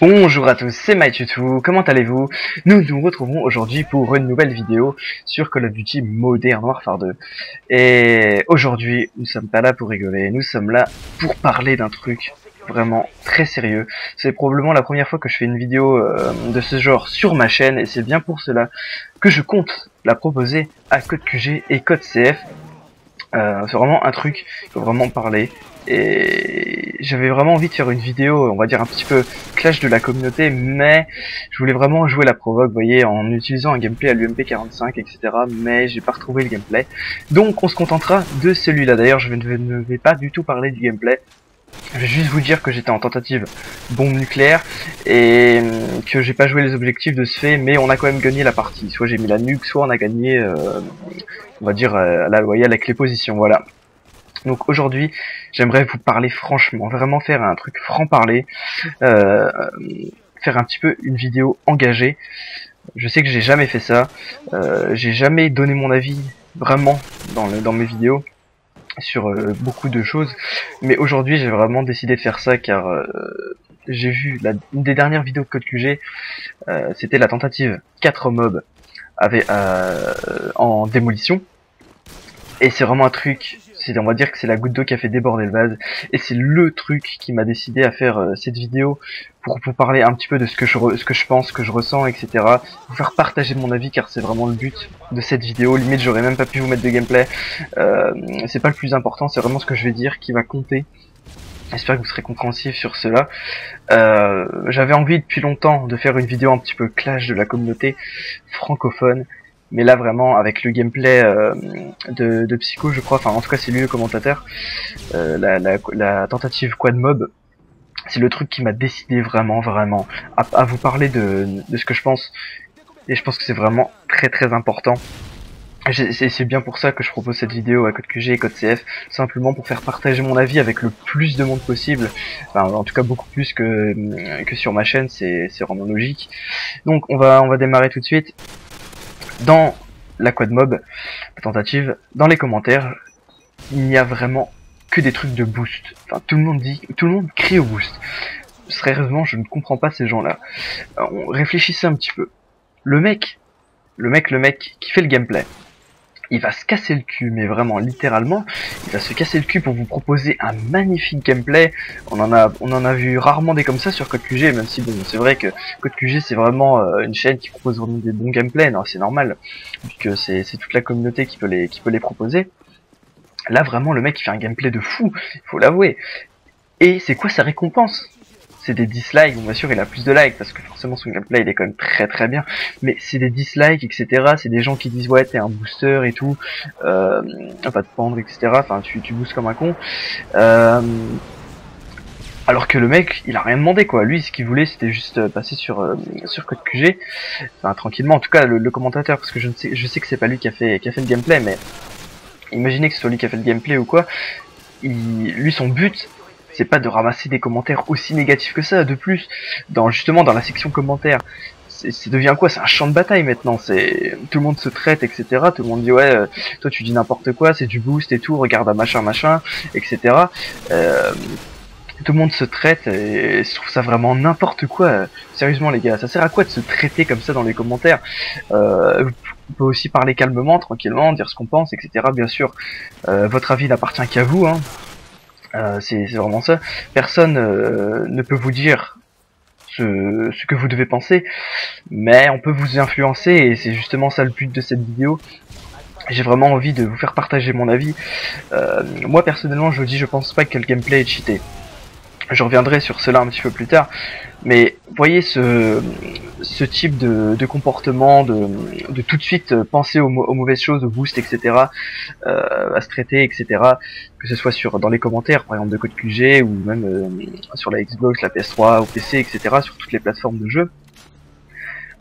Bonjour à tous, c'est MyTutu, comment allez-vous? Nous nous retrouvons aujourd'hui pour une nouvelle vidéo sur Call of Duty Modern Warfare 2. Et aujourd'hui, nous sommes pas là pour rigoler, nous sommes là pour parler d'un truc vraiment très sérieux. C'est probablement la première fois que je fais une vidéo de ce genre sur ma chaîne, et c'est bien pour cela que je compte la proposer à Code QG et Code CF. C'est vraiment un truc, il faut vraiment parler. Et j'avais vraiment envie de faire une vidéo, on va dire un petit peu clash de la communauté, mais je voulais vraiment jouer la provoque, vous voyez, en utilisant un gameplay à l'UMP45, etc. Mais j'ai pas retrouvé le gameplay. Donc on se contentera de celui-là. D'ailleurs, je ne vais pas du tout parler du gameplay. Je vais juste vous dire que j'étais en tentative bombe nucléaire et que j'ai pas joué les objectifs de ce fait, mais on a quand même gagné la partie. Soit j'ai mis la nuque, soit on a gagné, on va dire, à la loyale avec les positions, voilà. Donc aujourd'hui, j'aimerais vous parler franchement, vraiment faire un truc franc-parler, faire un petit peu une vidéo engagée. Je sais que j'ai jamais fait ça, j'ai jamais donné mon avis vraiment dans mes vidéos sur beaucoup de choses, mais aujourd'hui j'ai vraiment décidé de faire ça car j'ai vu une des dernières vidéos de Code QG, c'était la tentative 4 mobs en démolition, et c'est vraiment un truc. On va dire que c'est la goutte d'eau qui a fait déborder le vase, et c'est le truc qui m'a décidé à faire cette vidéo pour vous parler un petit peu de ce que je pense, ce que je ressens, etc. Vous faire partager mon avis, car c'est vraiment le but de cette vidéo. Limite, j'aurais même pas pu vous mettre de gameplay. C'est pas le plus important, c'est vraiment ce que je vais dire qui va compter. J'espère que vous serez compréhensifs sur cela. J'avais envie depuis longtemps de faire une vidéo un petit peu clash de la communauté francophone. Mais là vraiment avec le gameplay de Psycho, je crois, enfin en tout cas c'est lui le commentateur, la tentative quad mob, c'est le truc qui m'a décidé vraiment à vous parler de ce que je pense, et je pense que c'est vraiment très important. C'est bien pour ça que je propose cette vidéo à Code QG et Code CF, simplement pour faire partager mon avis avec le plus de monde possible, enfin en tout cas beaucoup plus que sur ma chaîne, c'est vraiment logique. Donc on va démarrer tout de suite. Dans la quad mob, la tentative, dans les commentaires, il n'y a vraiment que des trucs de boost. Enfin, tout le monde crie au boost. Sérieusement, je ne comprends pas ces gens-là. Réfléchissez un petit peu. Le mec qui fait le gameplay, il va se casser le cul, mais vraiment littéralement, il va se casser le cul pour vous proposer un magnifique gameplay. On en a vu rarement des comme ça sur Code QG, même si bon, c'est vrai que Code QG c'est vraiment une chaîne qui propose vraiment des bons gameplays, non, c'est normal, puisque c'est toute la communauté qui peut les proposer. Là vraiment le mec il fait un gameplay de fou, il faut l'avouer. Et c'est quoi sa récompense? C'est des dislikes, bon bien sûr il a plus de likes parce que forcément son gameplay il est quand même très bien, mais c'est des dislikes, etc. C'est des gens qui disent ouais t'es un booster et tout, on va te pendre, etc. Enfin tu boostes comme un con, alors que le mec il a rien demandé quoi. Lui ce qu'il voulait c'était juste passer sur Code QG, enfin tranquillement, en tout cas le commentateur, parce que je sais que c'est pas lui qui a fait le gameplay, mais imaginez que ce soit lui qui a fait le gameplay ou quoi, lui son but c'est pas de ramasser des commentaires aussi négatifs que ça. De plus, justement dans la section commentaires, ça devient quoi? C'est un champ de bataille maintenant. C'est tout le monde se traite, etc. Tout le monde dit ouais, toi tu dis n'importe quoi, c'est du boost et tout. Regarde à machin, etc. Tout le monde se traite et je trouve ça vraiment n'importe quoi. Sérieusement les gars, ça sert à quoi de se traiter comme ça dans les commentaires? On peut aussi parler calmement, tranquillement, dire ce qu'on pense, etc. Bien sûr, votre avis n'appartient qu'à vous, hein. C'est vraiment ça. Personne ne peut vous dire ce que vous devez penser, mais on peut vous influencer, et c'est justement ça le but de cette vidéo. J'ai vraiment envie de vous faire partager mon avis. Moi personnellement je vous dis, je pense pas que le gameplay est cheaté. Je reviendrai sur cela un petit peu plus tard, mais voyez ce type de comportement, de tout de suite penser aux mauvaises choses, au boost, etc., à se traiter, etc., que ce soit dans les commentaires, par exemple de Code QG, ou même sur la Xbox, la PS3, au PC, etc., sur toutes les plateformes de jeu.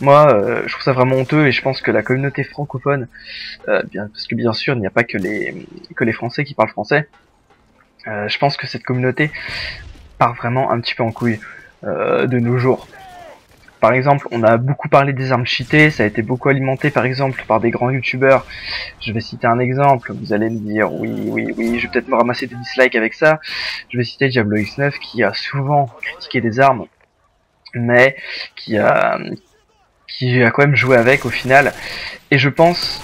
Moi, je trouve ça vraiment honteux, et je pense que la communauté francophone, parce que bien sûr, il n'y a pas que les Français qui parlent français, je pense que cette communauté part vraiment un petit peu en couille de nos jours. Par exemple, on a beaucoup parlé des armes cheatées, ça a été beaucoup alimenté par exemple par des grands youtubeurs. Je vais citer un exemple, vous allez me dire oui, je vais peut-être me ramasser des dislikes avec ça. Je vais citer Diablo X9 qui a souvent critiqué des armes mais qui a quand même joué avec au final. Et je pense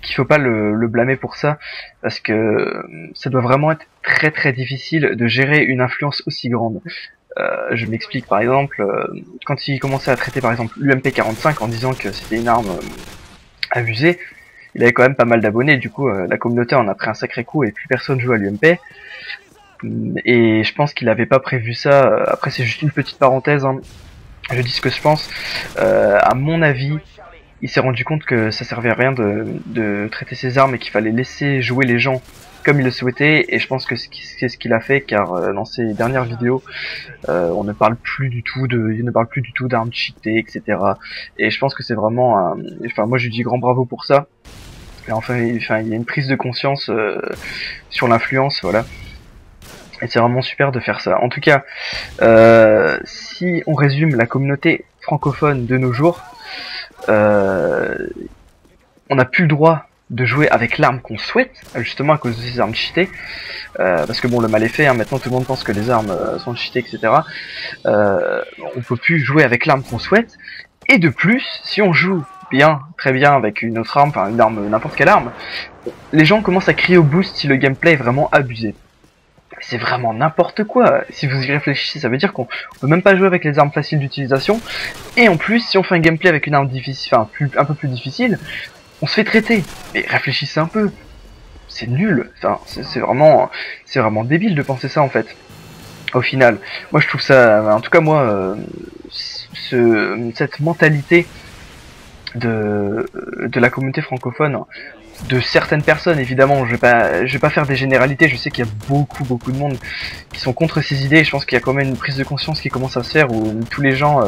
qu'il faut pas le blâmer pour ça, parce que ça doit vraiment être très très difficile de gérer une influence aussi grande. Je m'explique, par exemple, quand il commençait à traiter par exemple l'UMP45 en disant que c'était une arme abusée, il avait quand même pas mal d'abonnés, du coup la communauté en a pris un sacré coup et plus personne joue à l'UMP. Et je pense qu'il avait pas prévu ça. Après c'est juste une petite parenthèse, hein. Je dis ce que je pense. À mon avis, il s'est rendu compte que ça servait à rien de traiter ses armes et qu'il fallait laisser jouer les gens comme il le souhaitait, et je pense que c'est ce qu'il a fait, car dans ses dernières vidéos il ne parle plus du tout d'armes cheatées, etc. Et je pense que c'est vraiment enfin moi je lui dis grand bravo pour ça. Et enfin il y a une prise de conscience sur l'influence, voilà. Et c'est vraiment super de faire ça. En tout cas, si on résume la communauté francophone de nos jours, on n'a plus le droit de jouer avec l'arme qu'on souhaite, justement à cause de ces armes cheatées, parce que bon, le mal est fait, hein, maintenant tout le monde pense que les armes sont cheatées, etc. On peut plus jouer avec l'arme qu'on souhaite, et de plus, si on joue bien, très bien avec une autre arme, enfin une arme, n'importe quelle arme, les gens commencent à crier au boost si le gameplay est vraiment abusé. C'est vraiment n'importe quoi. Si vous y réfléchissez, ça veut dire qu'on peut même pas jouer avec les armes faciles d'utilisation, et en plus, si on fait un gameplay avec une arme difficile, enfin un peu plus difficile, on se fait traiter. Mais réfléchissez un peu, c'est nul. Enfin, c'est vraiment débile de penser ça en fait. Au final, moi je trouve ça, en tout cas moi, cette mentalité de la communauté francophone, de certaines personnes, évidemment, je vais pas faire des généralités, je sais qu'il y a beaucoup de monde qui sont contre ces idées, et je pense qu'il y a quand même une prise de conscience qui commence à se faire, où tous les gens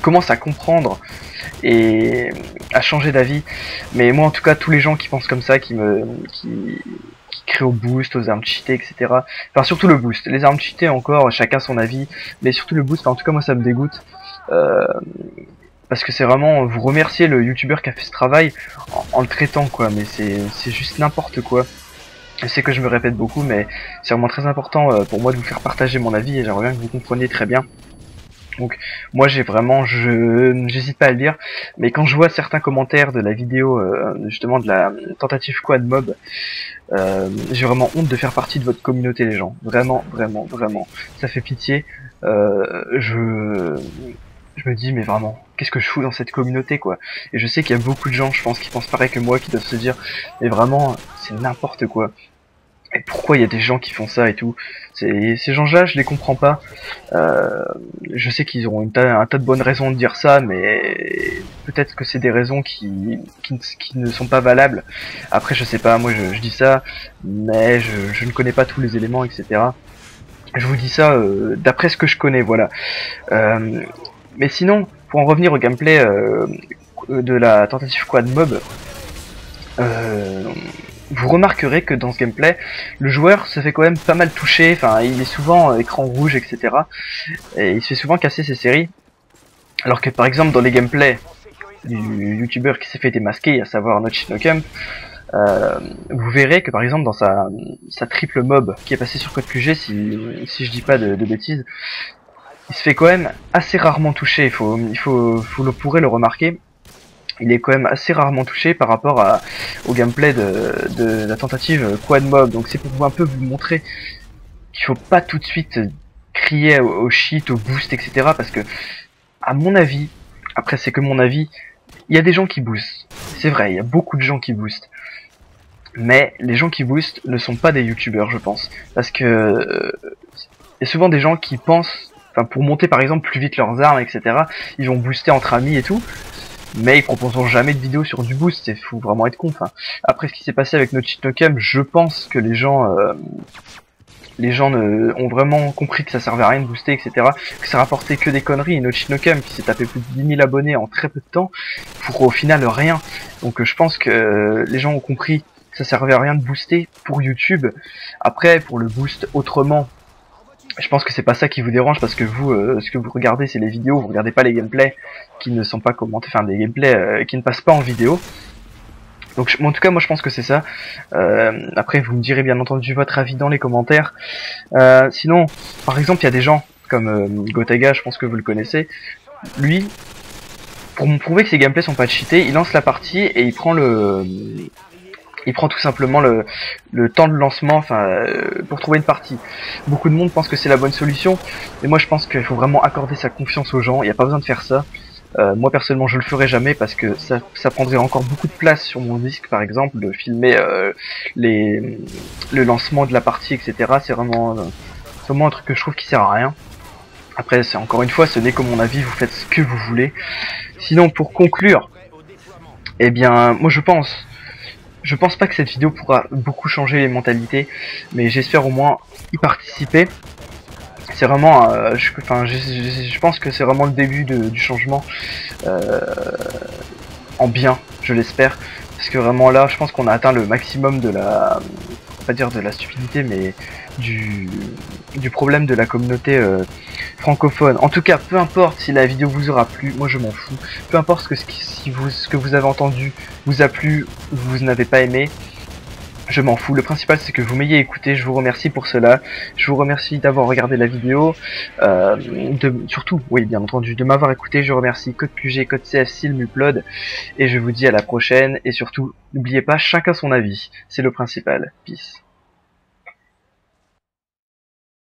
commencent à comprendre et à changer d'avis. Mais moi en tout cas, tous les gens qui pensent comme ça, qui créent au boost, aux armes cheatées, etc. Enfin surtout le boost, les armes cheatées encore, chacun son avis, mais surtout le boost, en tout cas moi ça me dégoûte. Parce que c'est vraiment, vous remercier le youtubeur qui a fait ce travail en le traitant, quoi, mais c'est juste n'importe quoi. Je sais que je me répète beaucoup, mais c'est vraiment très important pour moi de vous faire partager mon avis, et j'aimerais bien que vous compreniez très bien. Donc moi j'hésite pas à le dire, mais quand je vois certains commentaires de la vidéo justement de la tentative quad mob, j'ai vraiment honte de faire partie de votre communauté, les gens. Vraiment, ça fait pitié. Je me dis mais vraiment, qu'est-ce que je fous dans cette communauté, quoi. Et je sais qu'il y a beaucoup de gens, je pense, qui pensent pareil que moi, qui doivent se dire mais vraiment c'est n'importe quoi. Et pourquoi il y a des gens qui font ça et tout. Ces gens-là, je les comprends pas. Je sais qu'ils auront un tas de bonnes raisons de dire ça, mais peut-être que c'est des raisons qui ne sont pas valables. Après, je sais pas, moi je dis ça, mais je ne connais pas tous les éléments, etc. Je vous dis ça d'après ce que je connais, voilà. Mais sinon, pour en revenir au gameplay de la tentative quad mob, vous remarquerez que dans ce gameplay, le joueur se fait quand même pas mal toucher, enfin il est souvent écran rouge, etc. Et il se fait souvent casser ses séries. Alors que par exemple dans les gameplays du youtubeur qui s'est fait démasquer, à savoir NotchNoCamp, vous verrez que par exemple dans sa triple mob qui est passée sur CodeQG, si je dis pas de bêtises, il se fait quand même assez rarement toucher, vous pourrez le remarquer. Il est quand même assez rarement touché par rapport au gameplay de la tentative quad mob. Donc c'est pour un peu vous montrer qu'il faut pas tout de suite crier au cheat, au boost, etc. Parce que, à mon avis, après c'est que mon avis, il y a des gens qui boostent. C'est vrai, il y a beaucoup de gens qui boostent. Mais les gens qui boostent ne sont pas des youtubeurs, je pense. Parce que il y a souvent des gens qui pensent, enfin pour monter par exemple plus vite leurs armes, etc. Ils vont booster entre amis et tout. Mais ils proposeront jamais de vidéo sur du boost, c'est faut vraiment être con. Enfin, après ce qui s'est passé avec NotchNoCamp, je pense que les gens ont vraiment compris que ça servait à rien de booster, etc. Que ça rapportait que des conneries. Et NotchNoCamp qui s'est tapé plus de 10 000 abonnés en très peu de temps, pour au final rien. Donc je pense que les gens ont compris que ça servait à rien de booster pour YouTube. Après, pour le boost autrement, je pense que c'est pas ça qui vous dérange, parce que vous, ce que vous regardez, c'est les vidéos, vous regardez pas les gameplays qui ne sont pas commentés, enfin des gameplays qui ne passent pas en vidéo. Donc en tout cas, moi je pense que c'est ça. Après, vous me direz bien entendu votre avis dans les commentaires. Sinon, par exemple, il y a des gens comme Gotaga, je pense que vous le connaissez. Lui, pour me prouver que ses gameplays sont pas cheatés, il lance la partie et il prend tout simplement le temps de lancement, enfin, pour trouver une partie. Beaucoup de monde pense que c'est la bonne solution, mais moi je pense qu'il faut vraiment accorder sa confiance aux gens. Il n'y a pas besoin de faire ça. Moi personnellement je le ferai jamais parce que ça prendrait encore beaucoup de place sur mon disque, par exemple, de filmer le lancement de la partie, etc. C'est vraiment un truc que je trouve qui sert à rien. Après, c'est encore une fois, ce n'est que mon avis, vous faites ce que vous voulez. Sinon, pour conclure, eh bien, moi je pense pas que cette vidéo pourra beaucoup changer les mentalités, mais j'espère au moins y participer. C'est vraiment, je pense que c'est vraiment le début du changement en bien, je l'espère, parce que vraiment là, je pense qu'on a atteint le maximum de la, pas dire de la stupidité, mais du problème de la communauté francophone. En tout cas, peu importe si la vidéo vous aura plu, moi je m'en fous. Peu importe ce que vous avez entendu vous a plu ou vous n'avez pas aimé, je m'en fous. Le principal c'est que vous m'ayez écouté, je vous remercie pour cela. Je vous remercie d'avoir regardé la vidéo, surtout, oui bien entendu, de m'avoir écouté. Je remercie Code QG, Code CF, Silmuplod, et je vous dis à la prochaine. Et surtout, n'oubliez pas, chacun son avis, c'est le principal. Peace.